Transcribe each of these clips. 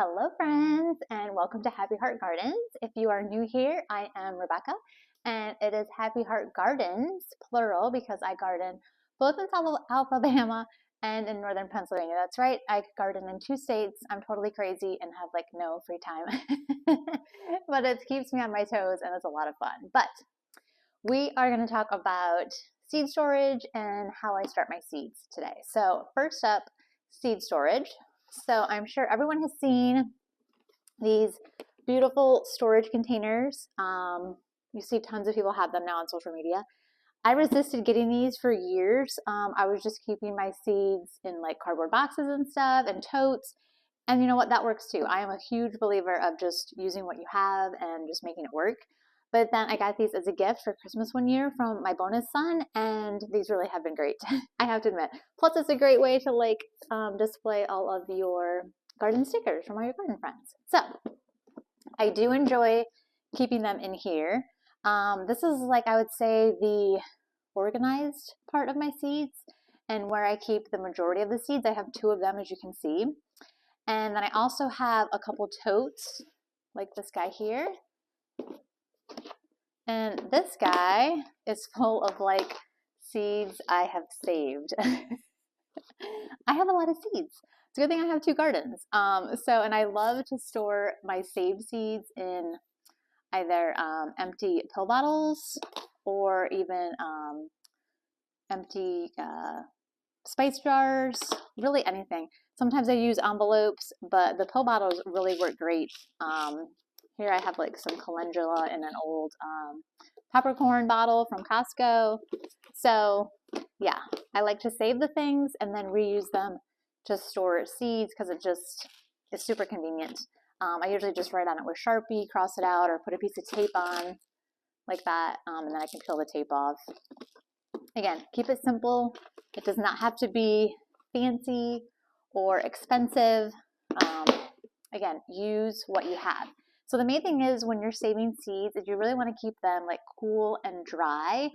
Hello friends, and welcome to Happy Heart Gardens. If you are new here, I am Rebecca, and it is Happy Heart Gardens, plural, because I garden both in South Alabama and in northern Pennsylvania. That's right, I garden in 2 states. I'm totally crazy and have like no free time, but it keeps me on my toes and it's a lot of fun. But we are going to talk about seed storage and how I start my seeds today. So first up, seed storage. So I'm sure everyone has seen these beautiful storage containers. You see tons of people have them now on social media. I resisted getting these for years. I was just keeping my seeds in like cardboard boxes and stuff and totes. And you know what? That works too. I am a huge believer of just using what you have and just making it work. But then I got these as a gift for Christmas one year from my bonus son, and these really have been great, I have to admit. Plus, it's a great way to like display all of your garden stickers from all your garden friends. So I do enjoy keeping them in here. This is like, I would say, the organized part of my seeds, and where I keep the majority of the seeds. I have 2 of them, as you can see. And then I also have a couple totes, like this guy here. And this guy is full of like seeds I have saved. I have a lot of seeds. It's a good thing I have 2 gardens. And I love to store my saved seeds in either empty pill bottles or even empty spice jars, really anything. Sometimes I use envelopes, but the pill bottles really work great. Here I have like some calendula in an old peppercorn bottle from Costco. So yeah, I like to save the things and then reuse them to store seeds because it's super convenient. I usually just write on it with Sharpie, cross it out, or put a piece of tape on like that, and then I can peel the tape off. Again, keep it simple. It does not have to be fancy or expensive. Again, use what you have. So the main thing is when you're saving seeds is you really want to keep them like cool and dry.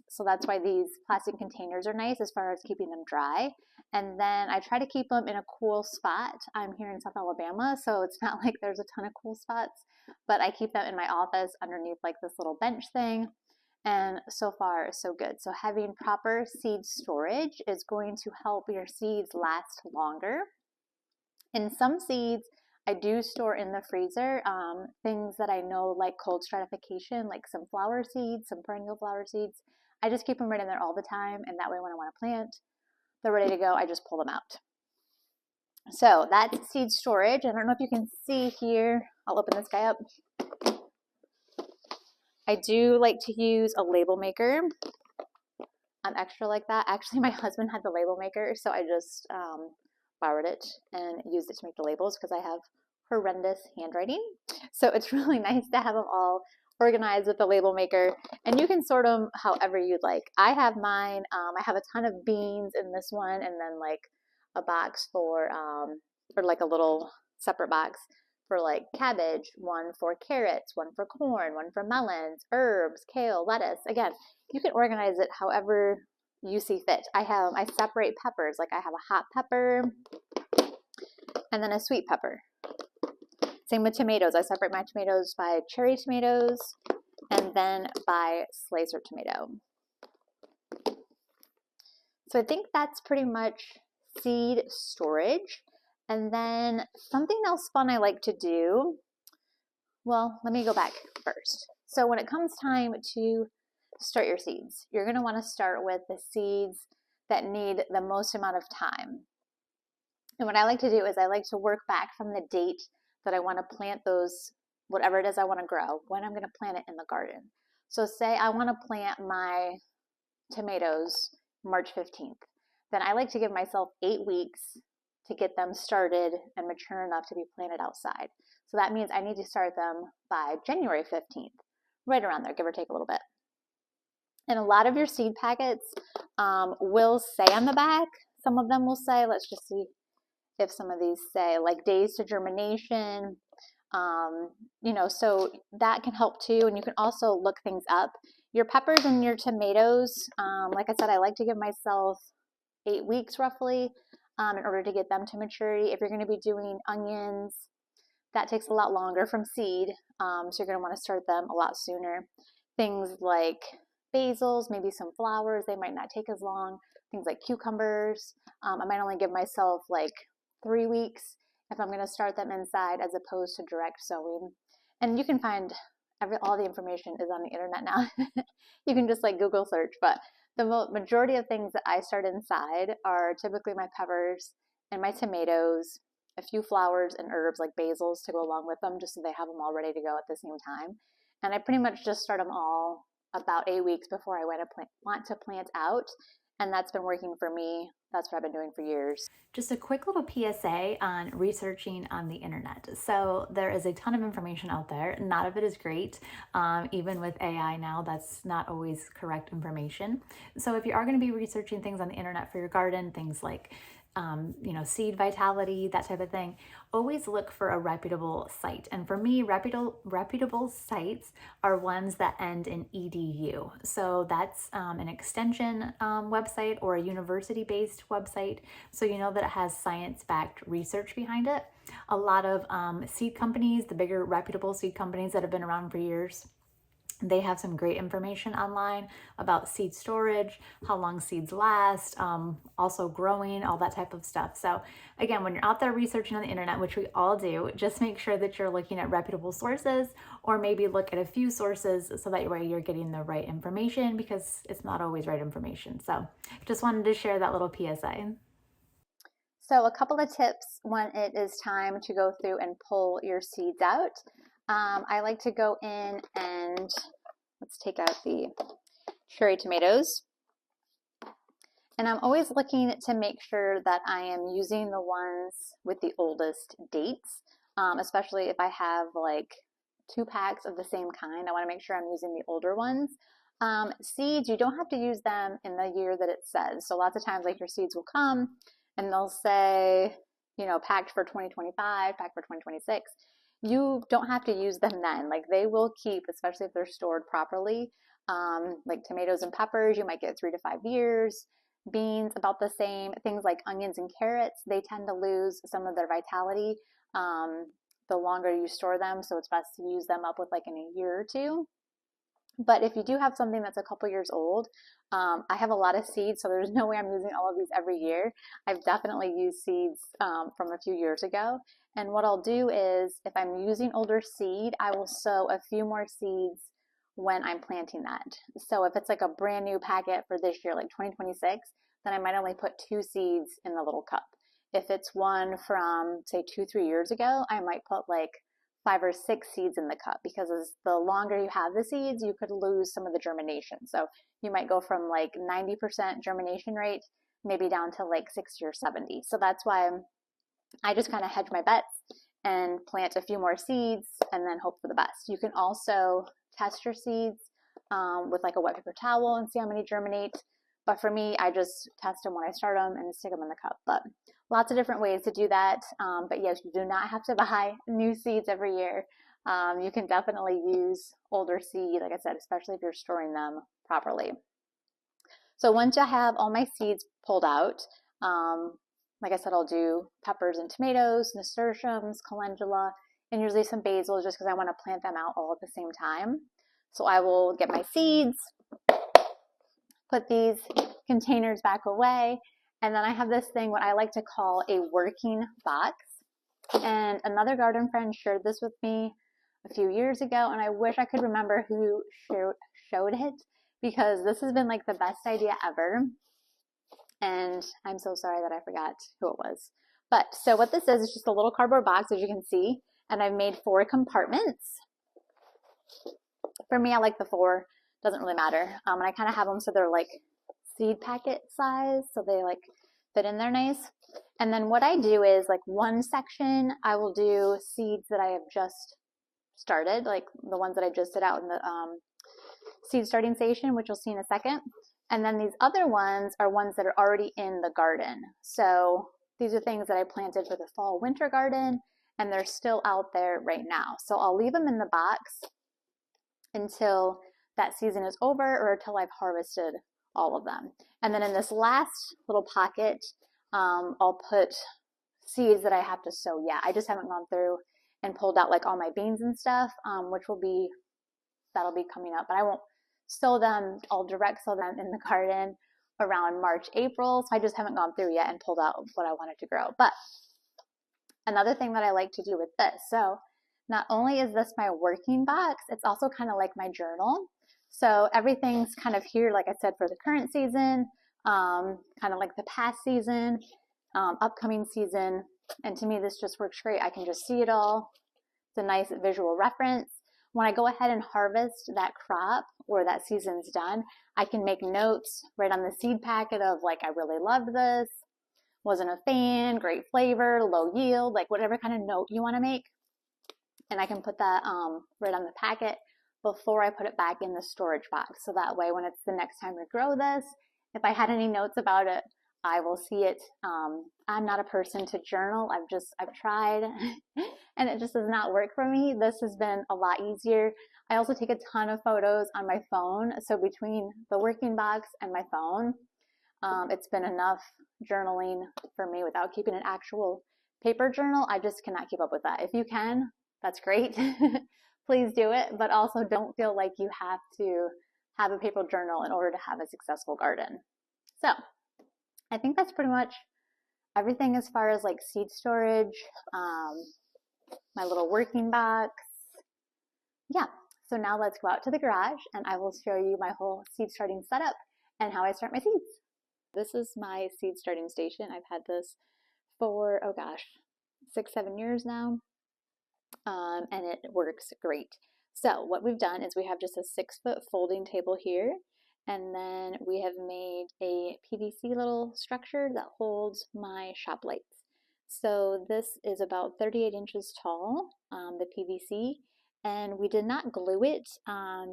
So that's why these plastic containers are nice as far as keeping them dry. And then I try to keep them in a cool spot. I'm here in South Alabama, so it's not like there's a ton of cool spots, but I keep them in my office underneath like this little bench thing. And so far, so good. So having proper seed storage is going to help your seeds last longer. In some seeds, I do store in the freezer things that I know like cold stratification, like some flower seeds, some perennial flower seeds. I just keep them right in there all the time, and that way when I want to plant, they're ready to go. I just pull them out. So that's seed storage. I don't know if you can see here. I'll open this guy up. I do like to use a label maker. I'm extra like that. Actually, my husband had the label maker, so I just borrowed it and used it to make the labels because I have horrendous handwriting. So it's really nice to have them all organized with the label maker, and you can sort them however you'd like. I have mine. I have a ton of beans in this one, and then like a box for or like a little separate box for like cabbage, one for carrots, one for corn, one for melons, herbs, kale, lettuce. Again, you can organize it however you see fit. I separate peppers. Like I have a hot pepper and then a sweet pepper. Same with tomatoes. I separate my tomatoes by cherry tomatoes and then by slicer tomato. So I think that's pretty much seed storage. And then something else fun I like to do, well, let me go back first. So when it comes time to start your seeds, you're going to want to start with the seeds that need the most amount of time. And what I like to do is I like to work back from the date that I want to plant those, whatever it is I want to grow, when I'm going to plant it in the garden. So say I want to plant my tomatoes March 15th. Then I like to give myself 8 weeks to get them started and mature enough to be planted outside. So that means I need to start them by January 15th, right around there, give or take a little bit. And a lot of your seed packets will say on the back, some of them will say, let's just see if some of these say like days to germination, so that can help too. And you can also look things up. Your peppers and your tomatoes, like I said, I like to give myself 8 weeks roughly. in order to get them to maturity. If you're going to be doing onions, that takes a lot longer from seed, so you're going to want to start them a lot sooner. Things like basils, maybe some flowers, they might not take as long. Things like cucumbers, I might only give myself like 3 weeks if I'm going to start them inside as opposed to direct sowing. And you can find all the information is on the internet now. You can just like Google search, but the majority of things that I start inside are typically my peppers and my tomatoes, a few flowers and herbs like basils to go along with them, just so they have them all ready to go at the same time. And I pretty much just start them all about 8 weeks before I want to plant out. And that's been working for me. That's what I've been doing for years. Just a quick little PSA on researching on the internet. So there is a ton of information out there. None of it is great. Even with AI now, that's not always correct information. So if you are going to be researching things on the internet for your garden, things like seed vitality, that type of thing, always look for a reputable site. And for me, reputable sites are ones that end in edu. So that's an extension website or a university-based website. So you know that it has science-backed research behind it. A lot of seed companies, the bigger reputable seed companies that have been around for years, they have some great information online about seed storage, how long seeds last, also growing, all that type of stuff. So again, when you're out there researching on the internet, which we all do, just make sure that you're looking at reputable sources, or maybe look at a few sources so that way you're getting the right information, because it's not always right information. So just wanted to share that little PSA. So a couple of tips when it is time to go through and pull your seeds out. I like to go in and let's take out the cherry tomatoes. And I'm always looking to make sure that I am using the ones with the oldest dates, especially if I have like 2 packs of the same kind. I want to make sure I'm using the older ones. Seeds, you don't have to use them in the year that it says. So lots of times like your seeds will come and they'll say, packed for 2025, packed for 2026. You don't have to use them then. Like they will keep, especially if they're stored properly. Like tomatoes and peppers, you might get 3 to 5 years. Beans, about the same. Things like onions and carrots, they tend to lose some of their vitality the longer you store them. So it's best to use them up with like in a year or two. But if you do have something that's a couple years old, I have a lot of seeds, so there's no way I'm using all of these every year. I've definitely used seeds from a few years ago. And what I'll do is, if I'm using older seed, I will sow a few more seeds when I'm planting that. So if it's like a brand new packet for this year, like 2026, then I might only put 2 seeds in the little cup. If it's one from, say, 2-3 years ago, I might put like 5 or 6 seeds in the cup, because as the longer you have the seeds, you could lose some of the germination. So you might go from like 90% germination rate maybe down to like 60 or 70. So that's why I just kind of hedge my bets and plant a few more seeds and then hope for the best. You can also test your seeds with like a wet paper towel and see how many germinate. But for me, I just test them when I start them and stick them in the cup. But lots of different ways to do that. But yes, you do not have to buy new seeds every year. You can definitely use older seed, like I said, especially if you're storing them properly. So once I have all my seeds pulled out, like I said, I'll do peppers and tomatoes, nasturtiums, calendula, and usually some basil, just because I want to plant them out all at the same time. So I will get my seeds, put these containers back away, and then I have this thing, what I like to call a working box. And another garden friend shared this with me a few years ago, and I wish I could remember who showed it, because this has been like the best idea ever. And I'm so sorry that I forgot who it was. But so what this is just a little cardboard box, as you can see, and I've made 4 compartments. For me, I like the 4. Doesn't really matter. And I kind of have them so they're like seed packet size, so they like fit in there nice. And then what I do is, like, one section I will do seeds that I have just started, like the ones that I just did out in the seed starting station, which you'll see in a second. And then these other ones are ones that are already in the garden. So these are things that I planted for the fall winter garden, and they're still out there right now. So I'll leave them in the box until that season is over, or until I've harvested all of them. And then in this last little pocket, I'll put seeds that I have to sow yet. I just haven't gone through and pulled out like all my beans and stuff, which that'll be coming up. But I won't sow them, I'll direct sow them in the garden around March, April. So I just haven't gone through yet and pulled out what I wanted to grow. But another thing that I like to do with this, so not only is this my working box, it's also kind of like my journal. So everything's kind of here, like I said, for the current season, kind of like the past season, upcoming season. And to me, this just works great. I can just see it all. It's a nice visual reference. When I go ahead and harvest that crop or that season's done, I can make notes right on the seed packet of like, I really loved this, wasn't a fan, great flavor, low yield, like whatever kind of note you want to make. And I can put that right on the packet before I put it back in the storage box. So that way, when it's the next time to grow this, if I had any notes about it, I will see it. I'm not a person to journal. I've tried and it just does not work for me. This has been a lot easier. I also take a ton of photos on my phone. So between the working box and my phone, it's been enough journaling for me without keeping an actual paper journal. I just cannot keep up with that. If you can, that's great. Please do it, but also don't feel like you have to have a paper journal in order to have a successful garden. So I think that's pretty much everything as far as like seed storage, my little working box. Yeah, so now let's go out to the garage and I will show you my whole seed starting setup and how I start my seeds. This is my seed starting station. I've had this for, oh gosh, 6-7 years now, and it works great. So what we've done is we have just a 6-foot folding table here, and then we have made a PVC little structure that holds my shop lights. So this is about 38 inches tall, the PVC, and we did not glue it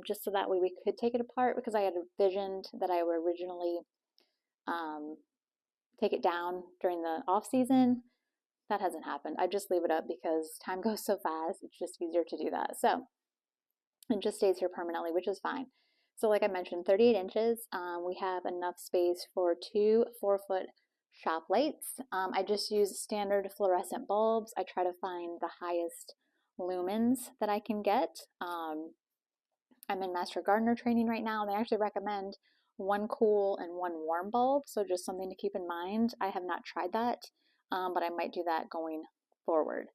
just so that way we could take it apart because I had envisioned that I would originally take it down during the off season. That hasn't happened. I just leave it up because time goes so fast. It's just easier to do that. So it just stays here permanently, which is fine. So like I mentioned, 38 inches. We have enough space for 2 4-foot shop lights. I just use standard fluorescent bulbs. I try to find the highest lumens that I can get. I'm in Master Gardener training right now, and they actually recommend 1 cool and 1 warm bulb, so just something to keep in mind. I have not tried that, but I might do that going forward.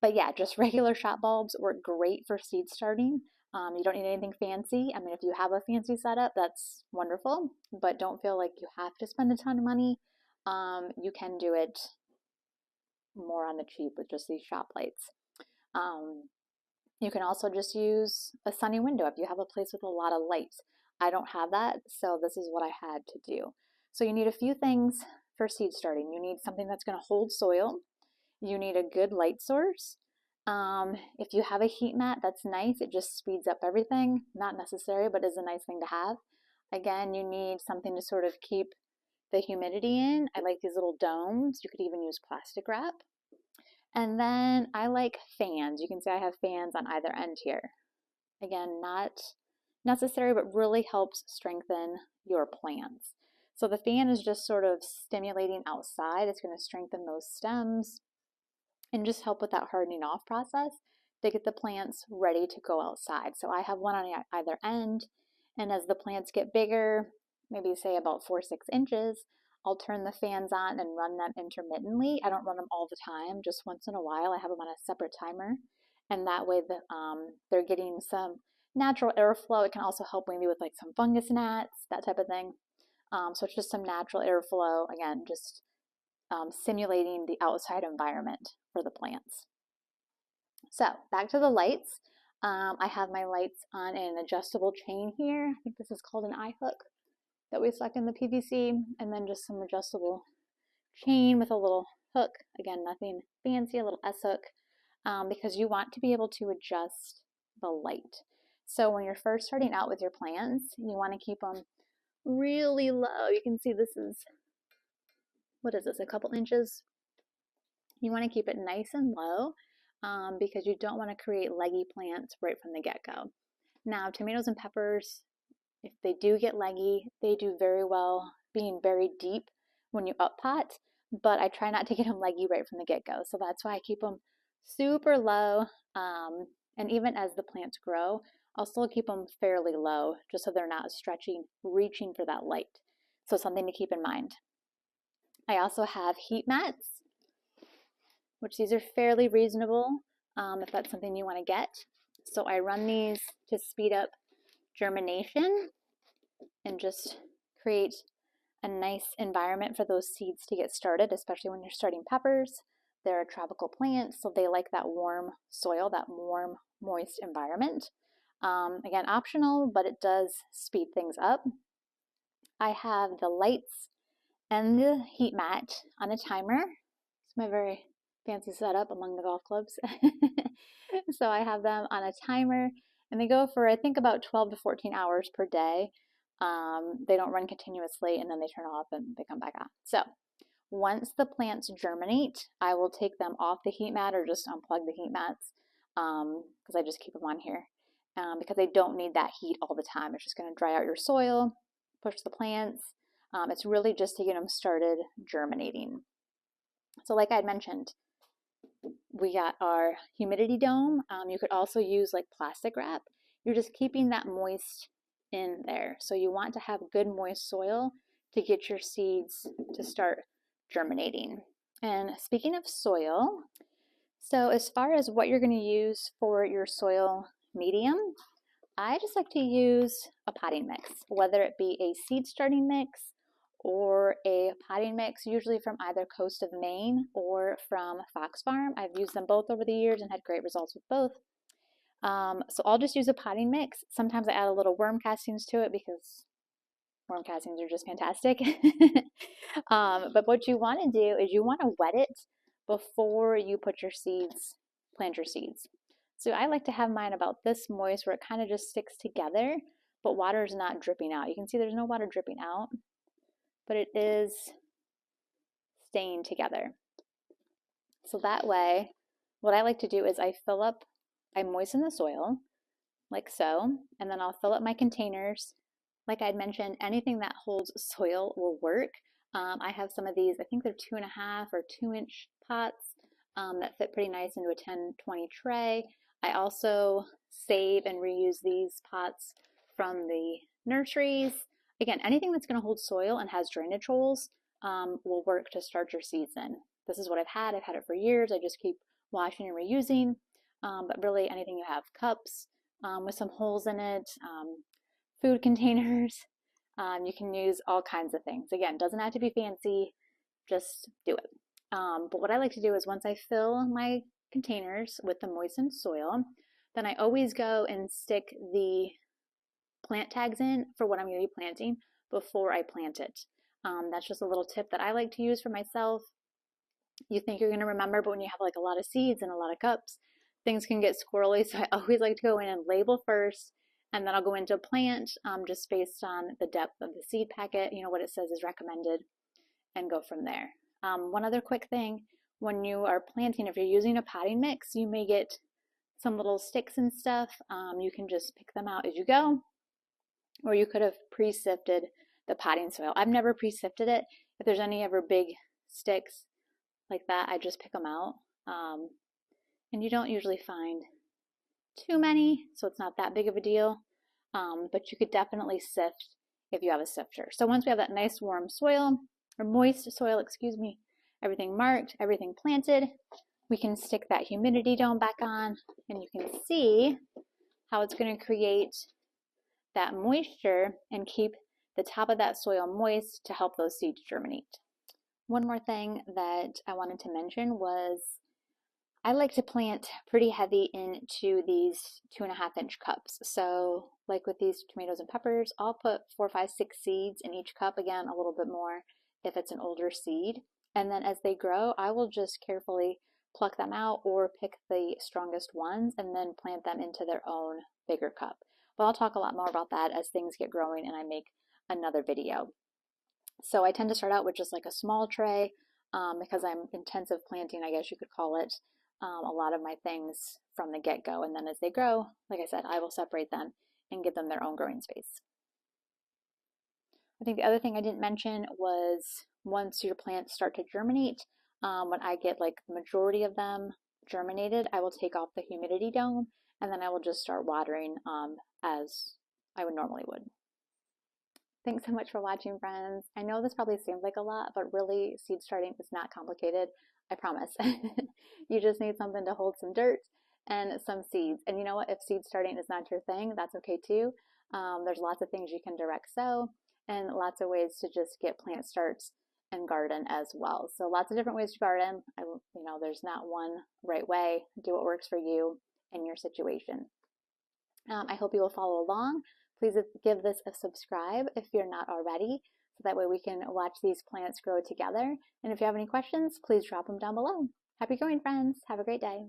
But yeah, just regular shop bulbs work great for seed starting. You don't need anything fancy. I mean, if you have a fancy setup, that's wonderful, but don't feel like you have to spend a ton of money. You can do it more on the cheap with just these shop lights. You can also just use a sunny window if you have a place with a lot of light. I don't have that, so this is what I had to do. So you need a few things for seed starting. You need something that's going to hold soil. You need a good light source. If you have a heat mat, that's nice. It just speeds up everything. Not necessary, but is a nice thing to have. Again, you need something to sort of keep the humidity in. I like these little domes. You could even use plastic wrap. And then I like fans. You can see I have fans on either end here. Again, not necessary, but really helps strengthen your plants. So the fan is just sort of stimulating outside. It's going to strengthen those stems and just help with that hardening off process to get the plants ready to go outside. So I have one on either end, and as the plants get bigger, maybe say about 4-6 inches, I'll turn the fans on and run them intermittently. I don't run them all the time, just once in a while. I have them on a separate timer, and that way they're getting some natural airflow. It can also help maybe with like some fungus gnats, that type of thing. So it's just some natural airflow, again, just simulating the outside environment for the plants. So back to the lights. I have my lights on an adjustable chain here. I think this is called an eye hook that we stuck in the PVC, and then just some adjustable chain with a little hook. Again, nothing fancy, a little S-hook, because you want to be able to adjust the light. So when you're first starting out with your plants, you want to keep them really low. You can see this is, what is this, a couple inches? You want to keep it nice and low because you don't want to create leggy plants right from the get-go. Now, tomatoes and peppers, if they do get leggy, they do very well being buried deep when you up pot, but I try not to get them leggy right from the get-go. So that's why I keep them super low. And even as the plants grow, I'll still keep them fairly low just so they're not stretching, reaching for that light. So something to keep in mind. I also have heat mats, which these are fairly reasonable if that's something you want to get. So I run these to speed up germination and just create a nice environment for those seeds to get started, especially when you're starting peppers. They're a tropical plant, so they like that warm soil, that warm, moist environment. Again, optional, but it does speed things up. I have the lights and the heat mat on a timer. It's my very fancy setup among the golf clubs. So I have them on a timer, and they go for, I think, about 12 to 14 hours per day. They don't run continuously, and then they turn off and they come back on. So once the plants germinate, I will take them off the heat mat or just unplug the heat mats because I just keep them on here because they don't need that heat all the time. It's just going to dry out your soil, push the plants. It's really just to get them started germinating. So like I had mentioned, we got our humidity dome. You could also use like plastic wrap. You're just keeping that moist in there. So you want to have good moist soil to get your seeds to start germinating. And speaking of soil, so as far as what you're going to use for your soil medium, I just like to use a potting mix, whether it be a seed starting mix or a potting mix, usually from either Coast of Maine or from Fox Farm. I've used them both over the years and had great results with both. So I'll just use a potting mix. Sometimes I add a little worm castings to it because worm castings are just fantastic. But what you want to do is you want to wet it before you put your seeds, plant your seeds. So I like to have mine about this moist where it kind of just sticks together, but water is not dripping out. You can see there's no water dripping out, but it is staying together. So that way, what I like to do is I moisten the soil like so, and then I'll fill up my containers. Like I'd mentioned, anything that holds soil will work. I have some of these, I think they're 2.5 or 2-inch pots that fit pretty nice into a 10-20 tray. I also save and reuse these pots from the nurseries. Again, anything that's going to hold soil and has drainage holes will work to start your seeds in. This is what I've had. I've had it for years. I just keep washing and reusing. But really anything you have, cups with some holes in it, food containers, you can use all kinds of things. Again, doesn't have to be fancy, just do it. But what I like to do is once I fill my containers with the moistened soil, then I always go and stick the plant tags in for what I'm going to be planting before I plant it. That's just a little tip that I like to use for myself. You think you're going to remember, but when you have like a lot of seeds and a lot of cups, things can get squirrely. So I always like to go in and label first, and then I'll go into a plant just based on the depth of the seed packet, you know, what it says is recommended, and go from there. One other quick thing, when you are planting, if you're using a potting mix, you may get some little sticks and stuff. You can just pick them out as you go, or you could have pre-sifted the potting soil. I've never pre-sifted it. If there's any ever big sticks like that, I just pick them out. And you don't usually find too many, so it's not that big of a deal. But you could definitely sift if you have a sifter. So once we have that nice warm soil, or moist soil, excuse me, everything marked, everything planted, we can stick that humidity dome back on, and you can see how it's going to create that moisture and keep the top of that soil moist to help those seeds germinate. One more thing that I wanted to mention was I like to plant pretty heavy into these 2.5-inch cups. So like with these tomatoes and peppers, I'll put 4, 5, 6 seeds in each cup. Again, a little bit more if it's an older seed. And then as they grow, I will just carefully pluck them out or pick the strongest ones and then plant them into their own bigger cup. But I'll talk a lot more about that as things get growing and I make another video. So I tend to start out with just like a small tray because I'm intensive planting, I guess you could call it, a lot of my things from the get-go. And then as they grow, like I said, I will separate them and give them their own growing space. I think the other thing I didn't mention was once your plants start to germinate, when I get like the majority of them germinated, I will take off the humidity dome and then I will just start watering as I would normally would. Thanks so much for watching, friends. I know this probably seems like a lot, but really seed starting is not complicated. I promise. You just need something to hold some dirt and some seeds. And you know what? If seed starting is not your thing, that's okay too. There's lots of things you can direct sow and lots of ways to just get plant starts and garden as well. So lots of different ways to garden. There's not one right way. Do what works for you and your situation. I hope you will follow along. Please give this a subscribe if you're not already, so that way we can watch these plants grow together. And if you have any questions, please drop them down below. Happy growing, friends. Have a great day.